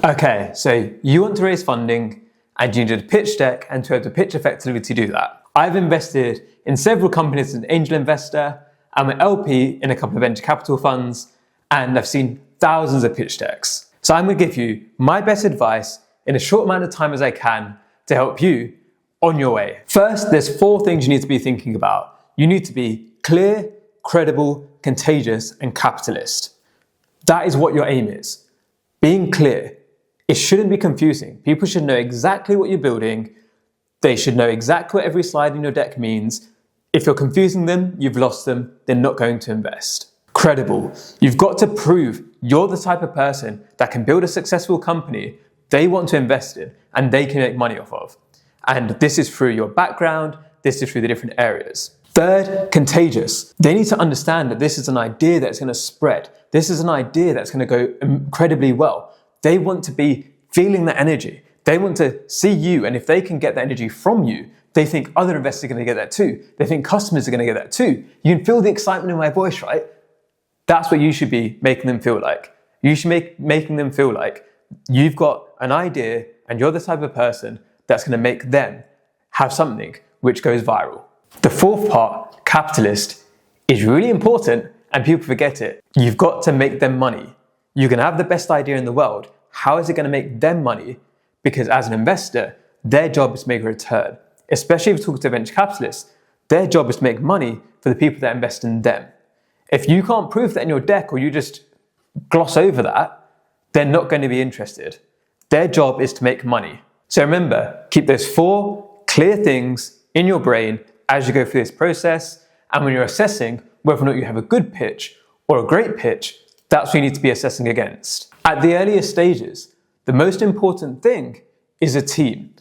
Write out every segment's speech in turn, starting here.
Okay, so you want to raise funding and you need a pitch deck and to be able to pitch effectively to do that. I've invested in several companies as an angel investor. I'm an LP in a couple of venture capital funds, and I've seen thousands of pitch decks. So I'm going to give you my best advice in a short amount of time as I can to help you on your way. First, there's 4 things you need to be thinking about. You need to be clear, credible, contagious, and capitalist. That is what your aim is. Being clear. It shouldn't be confusing. People should know exactly what you're building. They should know exactly what every slide in your deck means. If you're confusing them, you've lost them. They're not going to invest. Credible. You've got to prove you're the type of person that can build a successful company they want to invest in and they can make money off of. And this is through your background. This is through the different areas. Third, contagious. They need to understand that this is an idea that's going to spread. This is an idea that's going to go incredibly well. They want to be feeling that energy. They want to see you, and if they can get that energy from you, they think other investors are going to get that too. They think customers are going to get that too. You can feel the excitement in my voice, right? That's what you should be making them feel like. You should be making them feel like you've got an idea and you're the type of person that's going to make them have something which goes viral. The 4th part, capitalist, is really important and people forget it. You've got to make them money. You can have the best idea in the world. How is it going to make them money? Because as an investor, their job is to make a return. Especially if you talk to venture capitalists, their job is to make money for the people that invest in them. If you can't prove that in your deck or you just gloss over that, they're not going to be interested. Their job is to make money. So remember, keep those 4 clear things in your brain as you go through this process. And when you're assessing whether or not you have a good pitch or a great pitch, that's what you need to be assessing against. At the earlier stages, the most important thing is a team.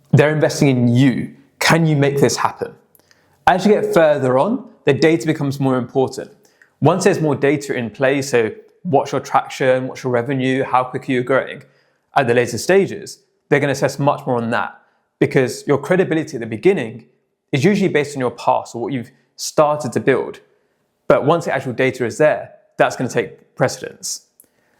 They're investing in you. Can you make this happen? As you get further on, the data becomes more important. Once there's more data in play, so what's your traction, what's your revenue, how quickly you're growing, at the later stages, they're going to assess much more on that because your credibility at the beginning is usually based on your past or what you've started to build. But once the actual data is there, that's going to take precedence.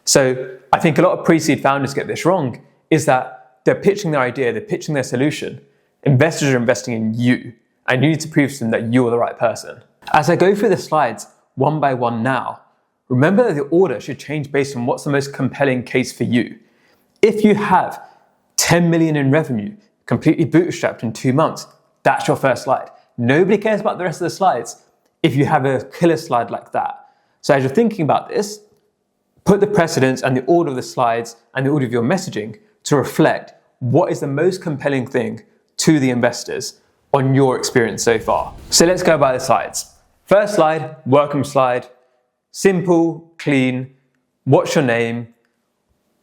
So I think a lot of pre-seed founders get this wrong, is that they're pitching their idea, they're pitching their solution. Investors are investing in you, and you need to prove to them that you're the right person. As I go through the slides one by one now, remember that the order should change based on what's the most compelling case for you. If you have 10 million in revenue, completely bootstrapped in 2 months, that's your first slide. Nobody cares about the rest of the slides if you have a killer slide like that. So as you're thinking about this, put the precedence and the order of the slides and the order of your messaging to reflect what is the most compelling thing to the investors on your experience so far. So let's go by the slides. First slide, welcome slide. Simple, clean, what's your name,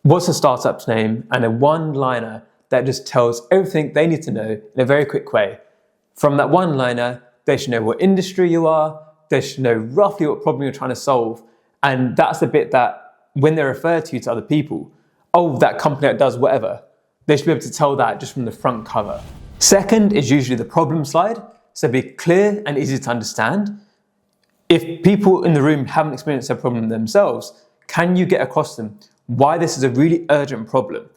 what's the startup's name, and a one-liner that just tells everything they need to know in a very quick way. From that one-liner, they should know what industry you are, they should know roughly what problem you're trying to solve, and that's the bit that when they refer to you to other people, oh, that company that does whatever, they should be able to tell that just from the front cover. Second is usually the problem slide, so be clear and easy to understand. If people in the room haven't experienced a problem themselves, can you get across to them why this is a really urgent problem?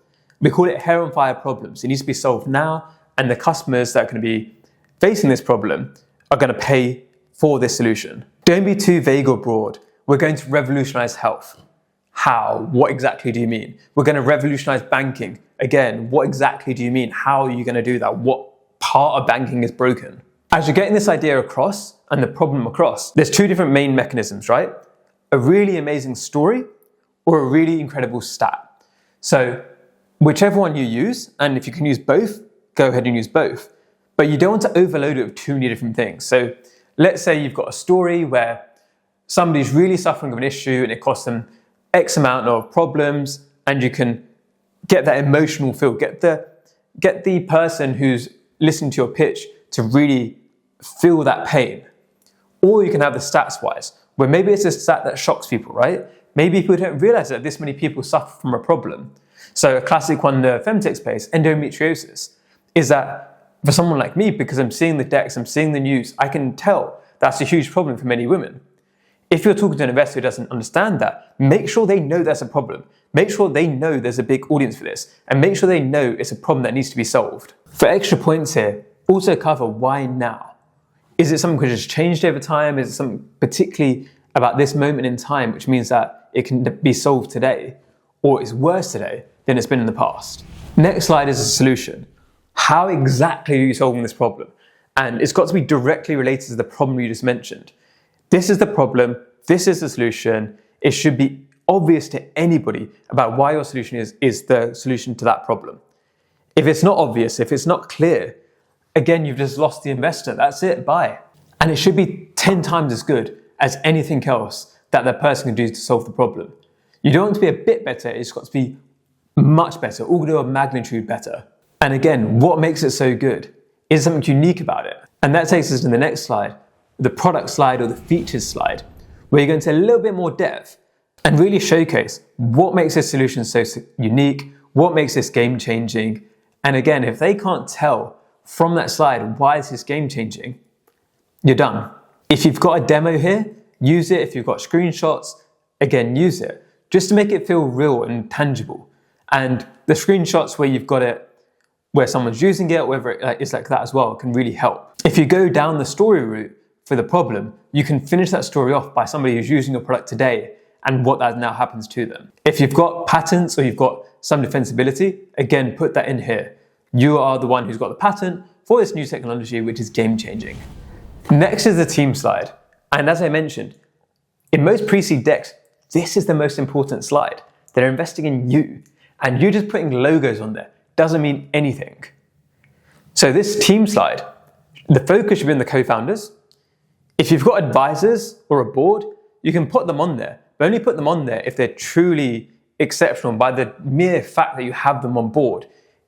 We call it hair on fire problems. It needs to be solved now, and the customers that are going to be facing this problem are going to pay for this solution. Don't be too vague or broad. We're going to revolutionize health. How? What exactly do you mean? We're going to revolutionize banking. Again, what exactly do you mean? How are you going to do that? What part of banking is broken? As you're getting this idea across and the problem across, there's 2 different main mechanisms, right? A really amazing story or a really incredible stat. So whichever one you use, and if you can use both, go ahead and use both. But you don't want to overload it with too many different things. So let's say you've got a story where somebody's really suffering of an issue and it costs them X amount of problems, and you can get that emotional feel, get the person who's listening to your pitch to really feel that pain. Or you can have the stats wise, where maybe it's a stat that shocks people, right? Maybe people don't realize that this many people suffer from a problem. So a classic one in the femtech space, endometriosis, is that for someone like me, because I'm seeing the decks, I'm seeing the news, I can tell that's a huge problem for many women. If you're talking to an investor who doesn't understand that, make sure they know that's a problem. make sure they know there's a big audience for this, and make sure they know it's a problem that needs to be solved. For extra points here, also cover why now. Is it something which has changed over time? Is it something particularly about this moment in time, which means that it can be solved today, or it's worse today than it's been in the past? Next slide is a solution. How exactly are you solving this problem? And it's got to be directly related to the problem you just mentioned. This is the problem, this is the solution. It should be obvious to anybody about why your solution is the solution to that problem. If it's not obvious, if it's not clear, again, you've just lost the investor. That's it, bye. And it should be 10 times as good as anything else that that person can do to solve the problem. You don't want to be a bit better, it's got to be much better, order of magnitude better. And again, what makes it so good is something unique about it. And that takes us to the next slide, the product slide or the features slide, where you go into a little bit more depth and really showcase what makes this solution so unique, what makes this game changing. And again, if they can't tell from that slide why this is game changing, you're done. If you've got a demo here, use it. If you've got screenshots, again, use it, just to make it feel real and tangible. And the screenshots where you've got it, where someone's using it, whether it is like that as well, can really help. If you go down the story route for the problem, you can finish that story off by somebody who's using your product today and what that now happens to them. If you've got patents or you've got some defensibility, again, put that in here. You are the one who's got the patent for this new technology, which is game changing. Next is the team slide. And as I mentioned, in most pre-seed decks, this is the most important slide. They're investing in you, and you just putting logos on there doesn't mean anything. So this team slide, the focus should be on the co-founders. If you've got advisors or a board, you can put them on there, but only put them on there if they're truly exceptional. By the mere fact that you have them on board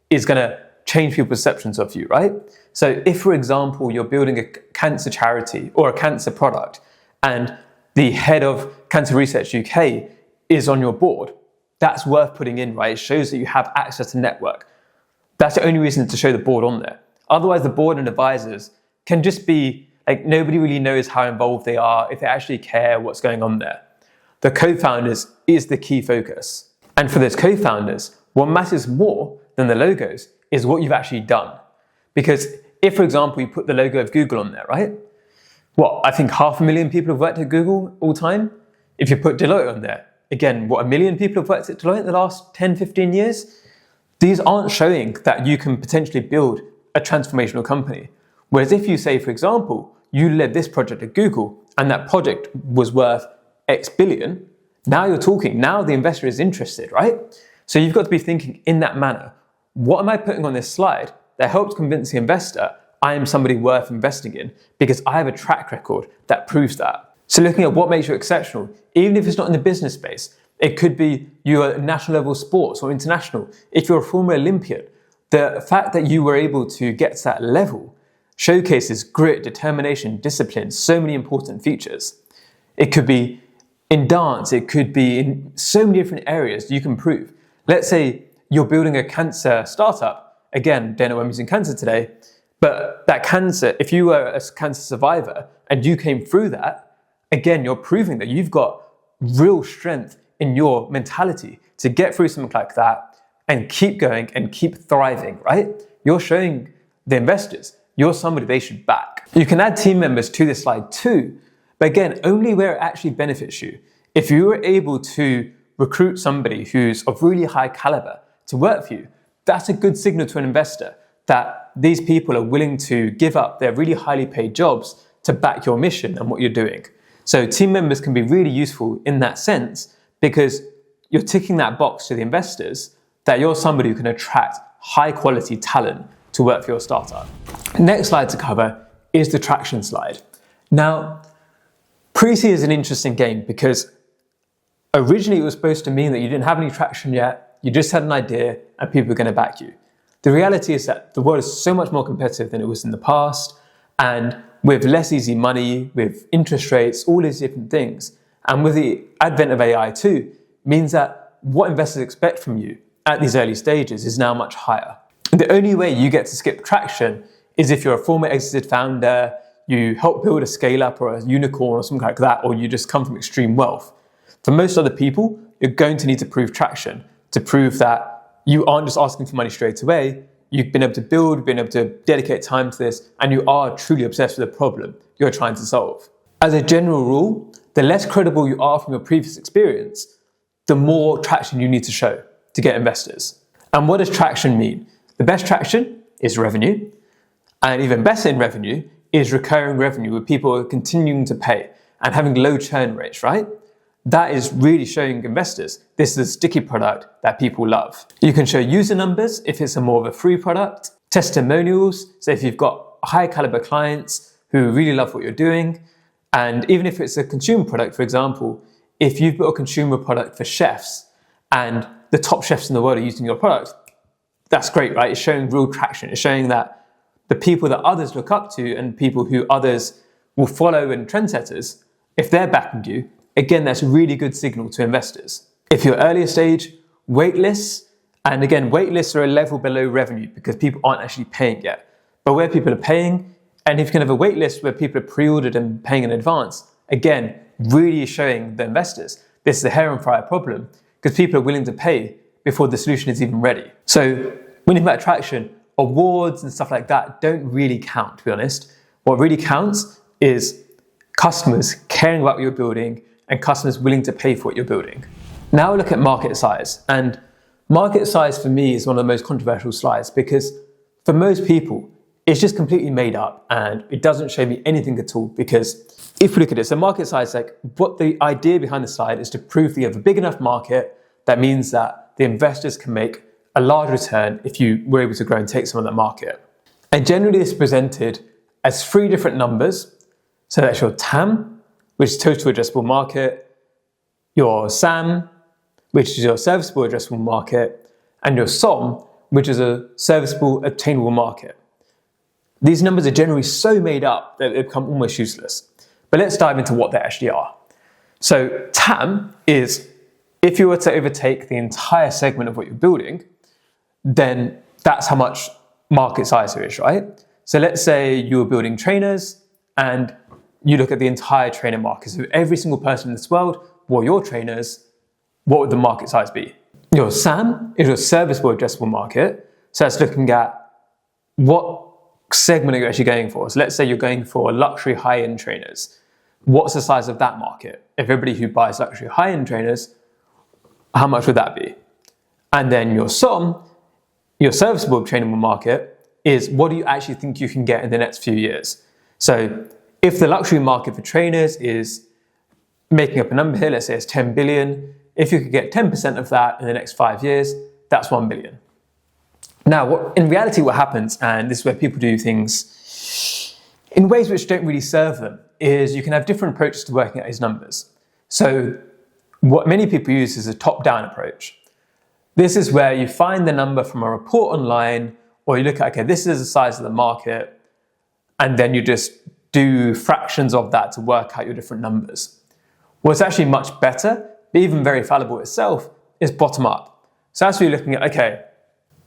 is going to change people's perceptions of you, right? So if, for example, you're building a cancer charity or a cancer product and the head of Cancer Research UK is on your board, that's worth putting in, right? It shows that you have access to network. That's the only reason to show the board on there. Otherwise, the board and advisors can just be like, nobody really knows how involved they are, if they actually care what's going on there. The co-founders is the key focus. And for those co-founders, what matters more than the logos is what you've actually done. Because if, for example, you put the logo of Google on there, right? I think 500,000 people have worked at Google all time. If you put Deloitte on there, again, 1 million people have worked at Deloitte in the last 10, 15 years? These aren't showing that you can potentially build a transformational company. Whereas if you say, for example, you led this project at Google and that project was worth X billion, now you're talking, now the investor is interested, right? So you've got to be thinking in that manner. What am I putting on this slide that helps convince the investor I am somebody worth investing in because I have a track record that proves that? So looking at what makes you exceptional, even if it's not in the business space, it could be you're national level sports or international. If you're a former Olympian, the fact that you were able to get to that level showcases grit, determination, discipline, so many important features. It could be in dance, it could be in so many different areas you can prove. Let's say you're building a cancer startup. Again, don't know why I'm using cancer today, but that cancer, if you were a cancer survivor and you came through that, again, you're proving that you've got real strength in your mentality to get through something like that and keep going and keep thriving, right? You're showing the investors you're somebody they should back. You can add team members to this slide too, but again, only where it actually benefits you. If you were able to recruit somebody who's of really high caliber to work for you, that's a good signal to an investor that these people are willing to give up their really highly paid jobs to back your mission and what you're doing. So team members can be really useful in that sense because you're ticking that box to the investors that you're somebody who can attract high quality talent to work for your startup. Next slide to cover is the traction slide. Now, pre-seed is an interesting game because originally it was supposed to mean that you didn't have any traction yet, you just had an idea and people were going to back you. The reality is that the world is so much more competitive than it was in the past, and with less easy money, with interest rates, all these different things, and with the advent of AI too, means that what investors expect from you at these early stages is now much higher. The only way you get to skip traction is if you're a former exited founder, you help build a scale up or a unicorn or something like that, or you just come from extreme wealth. For most other people, you're going to need to prove traction, to prove that you aren't just asking for money straight away. You've been able to build, been able to dedicate time to this, and you are truly obsessed with the problem you're trying to solve. As a general rule, the less credible you are from your previous experience, the more traction you need to show to get investors. And what does traction mean? The best traction is revenue, and even better in revenue is recurring revenue, where people are continuing to pay and having low churn rates, right? That is really showing investors this is a sticky product that people love. You can show user numbers if it's a more of a free product, testimonials, so if you've got high caliber clients who really love what you're doing, and even if it's a consumer product, for example, if you've built a consumer product for chefs and the top chefs in the world are using your product, that's great, right? It's showing real traction. It's showing that the people that others look up to and people who others will follow and trendsetters, if they're backing you, again, that's a really good signal to investors. If you're earlier stage, waitlists, and again, waitlists are a level below revenue because people aren't actually paying yet. But where people are paying, and if you can have a waitlist where people are pre-ordered and paying in advance, again, really showing the investors this is a hair and fryer problem because people are willing to pay before the solution is even ready. So when you think about traction, awards and stuff like that don't really count, to be honest. What really counts is customers caring about what you're building and customers willing to pay for what you're building. Now we look at market size. And market size for me is one of the most controversial slides because for most people, it's just completely made up and it doesn't show me anything at all because if we look at it, so market size, like what the idea behind the slide is to prove that you have a big enough market that means that the investors can make a large return if you were able to grow and take some of that market. And generally this is presented as 3 different numbers. So that's your TAM, which is total addressable market, your SAM, which is your serviceable addressable market, and your SOM, which is a serviceable attainable market. These numbers are generally so made up that they become almost useless. But let's dive into what they actually are. So TAM is, if you were to overtake the entire segment of what you're building, then that's how much market size there is, right? So let's say you were building trainers and you look at the entire trainer market. So every single person in this world were your trainers, what would the market size be? Your SAM is your serviceable addressable market. So that's looking at what segment are you actually going for. So let's say you're going for luxury high-end trainers. What's the size of that market? If everybody who buys luxury high-end trainers, how much would that be? And then your SOM, your serviceable trainable market, is what do you actually think you can get in the next few years? So if the luxury market for trainers is, making up a number here, let's say it's 10 billion, if you could get 10% of that in the next 5 years, that's 1 billion. Now, in reality, what happens, and this is where people do things in ways which don't really serve them, is you can have different approaches to working out these numbers. So what many people use is a top-down approach. This is where you find the number from a report online, or you look at, okay, this is the size of the market, and then you just do fractions of that to work out your different numbers. What's actually much better, but even very fallible itself, is bottom up. So as we're looking at, okay,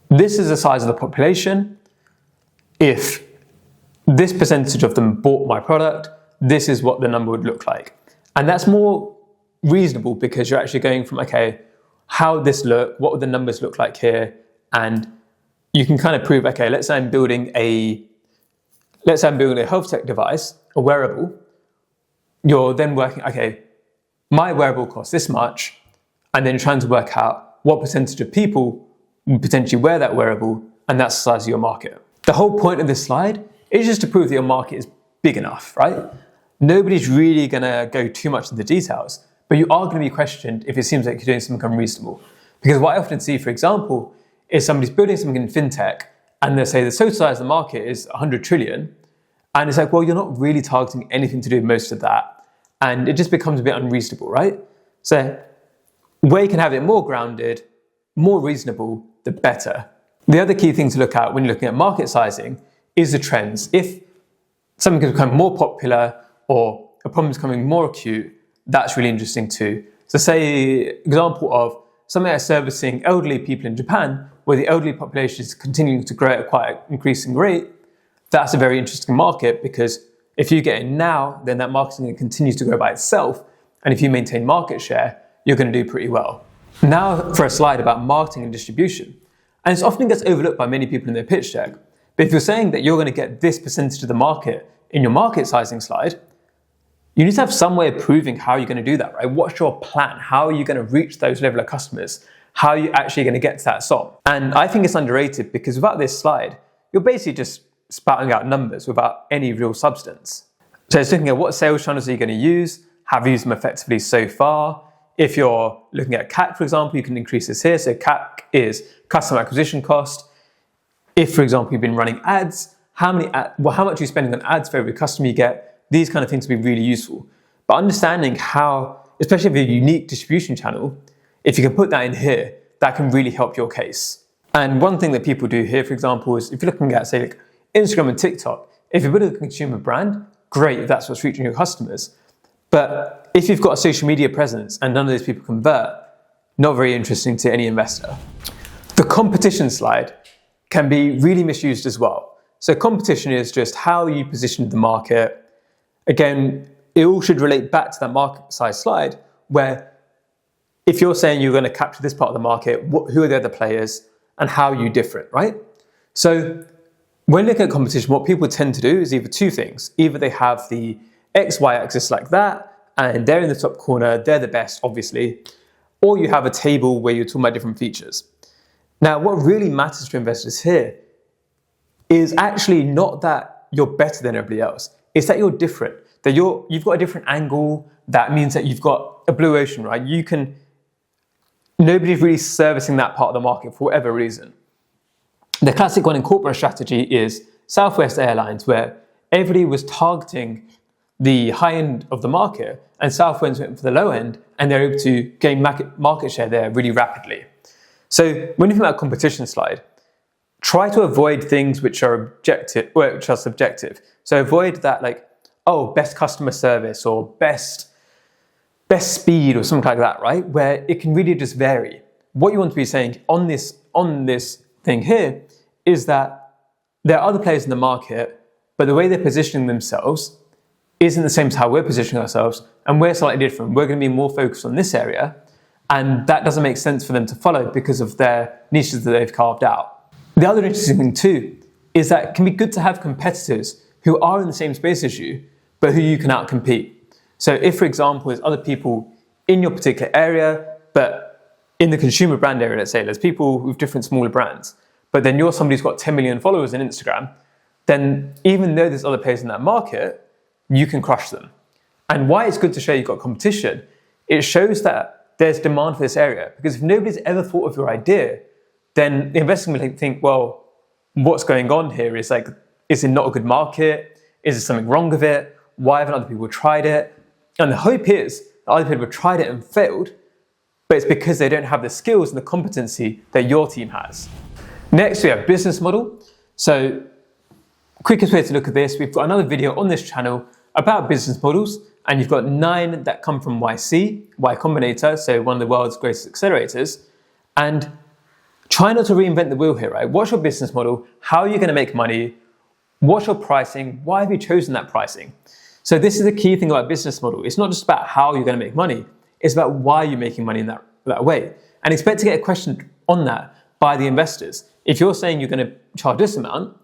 this is the size of the population. If this percentage of them bought my product, this is what the number would look like. And that's more reasonable because you're actually going from, okay, how would this look? What would the numbers look like here? And you can kind of prove, okay, let's say I'm building a health tech device, a wearable. You're then working, okay, my wearable costs this much, and then you're trying to work out what percentage of people will potentially wear that wearable, and that's the size of your market. The whole point of this slide is just to prove that your market is big enough, right? Nobody's really gonna go too much into the details, but you are gonna be questioned if it seems like you're doing something unreasonable. Because what I often see, for example, is somebody's building something in fintech, and they say the total size of the market is 100 trillion, and it's like, well, you're not really targeting anything to do with most of that, and it just becomes a bit unreasonable, right? So where you can have it more grounded, more reasonable, the better. The other key thing to look at when you're looking at market sizing is the trends. If something has become more popular or a problem is becoming more acute, that's really interesting too. So say, example of something that's servicing elderly people in Japan, where the elderly population is continuing to grow at quite an increasing rate, that's a very interesting market because if you get in now, then that market is going to continue to grow by itself. And if you maintain market share, you're going to do pretty well. Now for a slide about marketing and distribution. And this often gets overlooked by many people in their pitch deck. But if you're saying that you're going to get this percentage of the market in your market sizing slide, you need to have some way of proving how you're going to do that, right? What's your plan? How are you going to reach those level of customers? How are you actually going to get to that SOM? And I think it's underrated because without this slide, you're basically just spouting out numbers without any real substance. So it's looking at what sales channels are you going to use, have you used them effectively so far. If you're looking at CAC, for example, you can increase this here. So CAC is customer acquisition cost. If, for example, you've been running ads, how much are you spending on ads for every customer you get? These kind of things will be really useful. But understanding how, especially if you have a unique distribution channel, if you can put that in here, that can really help your case. And one thing that people do here, for example, is if you're looking at, say, like Instagram and TikTok, if you're building a consumer brand, great if that's what's reaching your customers. But if you've got a social media presence and none of those people convert, not very interesting to any investor. The competition slide can be really misused as well. So competition is just how you position the market. Again, it all should relate back to that market size slide where if you're saying you're going to capture this part of the market, who are the other players and how are you different, right? So when looking at competition, what people tend to do is either two things. Either they have the XY axis like that, and they're in the top corner, they're the best, obviously, or you have a table where you're talking about different features. Now, what really matters to investors here is actually not that you're better than everybody else. It's that you're different, that you've got a different angle. That means that you've got a blue ocean, right? Nobody's really servicing that part of the market for whatever reason. The classic one in corporate strategy is Southwest Airlines, where everybody was targeting the high end of the market and Southwest went for the low end and they're able to gain market share there really rapidly. So when you think about competition slide, try to avoid things which are subjective. So avoid that like, oh, best customer service or best speed or something like that, right? Where it can really just vary. What you want to be saying on this thing here is that there are other players in the market, but the way they're positioning themselves isn't the same as how we're positioning ourselves, and we're slightly different. We're going to be more focused on this area, and that doesn't make sense for them to follow because of their niches that they've carved out. The other interesting thing too is that it can be good to have competitors who are in the same space as you, but who you can outcompete. So if, for example, there's other people in your particular area, but in the consumer brand area, let's say, there's people with different smaller brands, but then you're somebody who's got 10 million followers on Instagram, then even though there's other players in that market, you can crush them. And why it's good to show you've got competition, it shows that there's demand for this area. Because if nobody's ever thought of your idea, then the investor will think, well, what's going on here? Is it not a good market? Is there something wrong with it? Why haven't other people tried it? And the hope is that other people have tried it and failed, but it's because they don't have the skills and the competency that your team has. Next, we have business model. So quickest way to look at this, we've got another video on this channel about business models, and you've got 9 that come from YC, Y Combinator, so one of the world's greatest accelerators. And try not to reinvent the wheel here, right? What's your business model? How are you going to make money? What's your pricing? Why have you chosen that pricing? So this is the key thing about business model. It's not just about how you're going to make money. It's about why you're making money in that way. And expect to get a question on that by the investors. If you're saying you're going to charge this amount,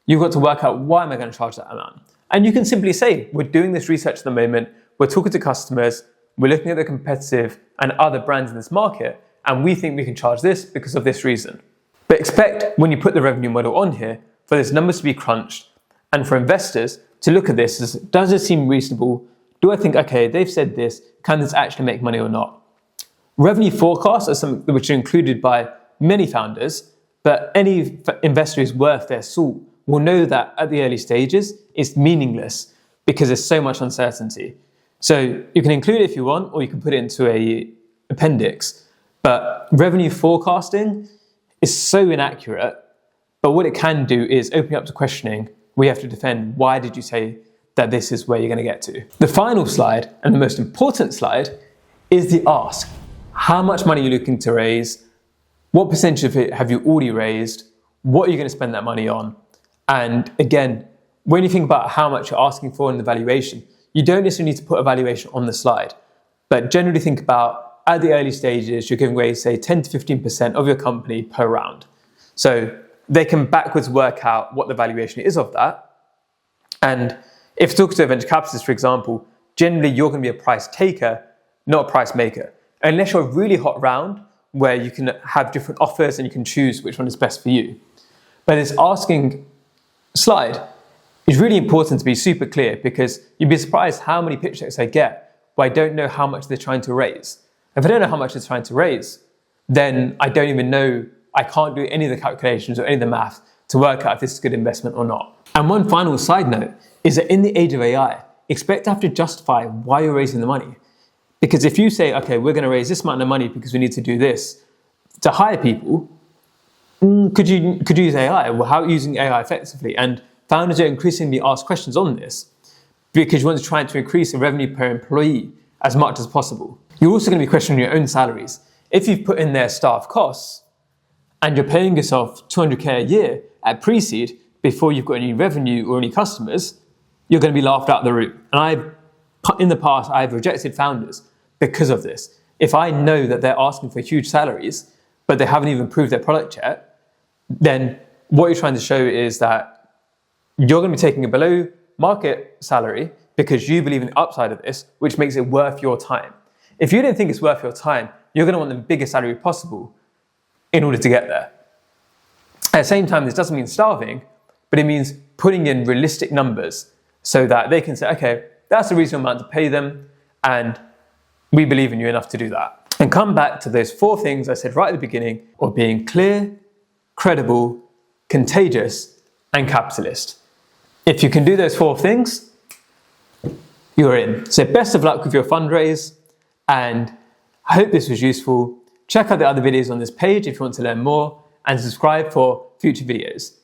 you've got to work out why am I going to charge that amount? And you can simply say, we're doing this research at the moment, we're talking to customers, we're looking at the competitive and other brands in this market, and we think we can charge this because of this reason. But expect when you put the revenue model on here for those numbers to be crunched and for investors to look at this as, does it seem reasonable? Do I think, okay, they've said this, can this actually make money or not? Revenue forecasts are something which are included by many founders, but any investor who's worth their salt will know that at the early stages, it's meaningless because there's so much uncertainty. So you can include it if you want, or you can put it into an appendix. But revenue forecasting is so inaccurate, but what it can do is open up to questioning. We have to defend, why did you say that this is where you're going to get to? The final slide, and the most important slide, is the ask. How much money are you looking to raise? What percentage of it have you already raised? What are you going to spend that money on? And again, when you think about how much you're asking for in the valuation, you don't necessarily need to put a valuation on the slide, but generally think about at the early stages, you're giving away, say, 10 to 15% of your company per round. So they can backwards work out what the valuation is of that. And if you talk to a venture capitalist, for example, generally you're going to be a price taker, not a price maker. Unless you're a really hot round where you can have different offers and you can choose which one is best for you. But this asking slide is really important to be super clear, because you'd be surprised how many pitch decks I get where I don't know how much they're trying to raise. If I don't know how much they're trying to raise, then I don't even know, I can't do any of the calculations or any of the math to work out if this is a good investment or not. And one final side note is that in the age of AI, expect to have to justify why you're raising the money. Because if you say, okay, we're going to raise this amount of money because we need to do this to hire people, could you use AI? Well, how are you using AI effectively? And founders are increasingly asked questions on this because you want to try to increase the revenue per employee as much as possible. You're also going to be questioning your own salaries. If you've put in their staff costs and you're paying yourself $200K a year at pre-seed before you've got any revenue or any customers, you're going to be laughed out the room. And in the past, I've rejected founders because of this. If I know that they're asking for huge salaries, but they haven't even proved their product yet, then what you're trying to show is that you're going to be taking a below market salary because you believe in the upside of this, which makes it worth your time. If you don't think it's worth your time, you're going to want the biggest salary possible in order to get there. At the same time, this doesn't mean starving, but it means putting in realistic numbers so that they can say, okay, that's a reasonable amount to pay them, and we believe in you enough to do that. And come back to those 4 things I said right at the beginning of being clear, credible, contagious, and capitalist. If you can do those 4 things, you're in. So best of luck with your fundraise, and I hope this was useful. Check out the other videos on this page if you want to learn more, and subscribe for future videos.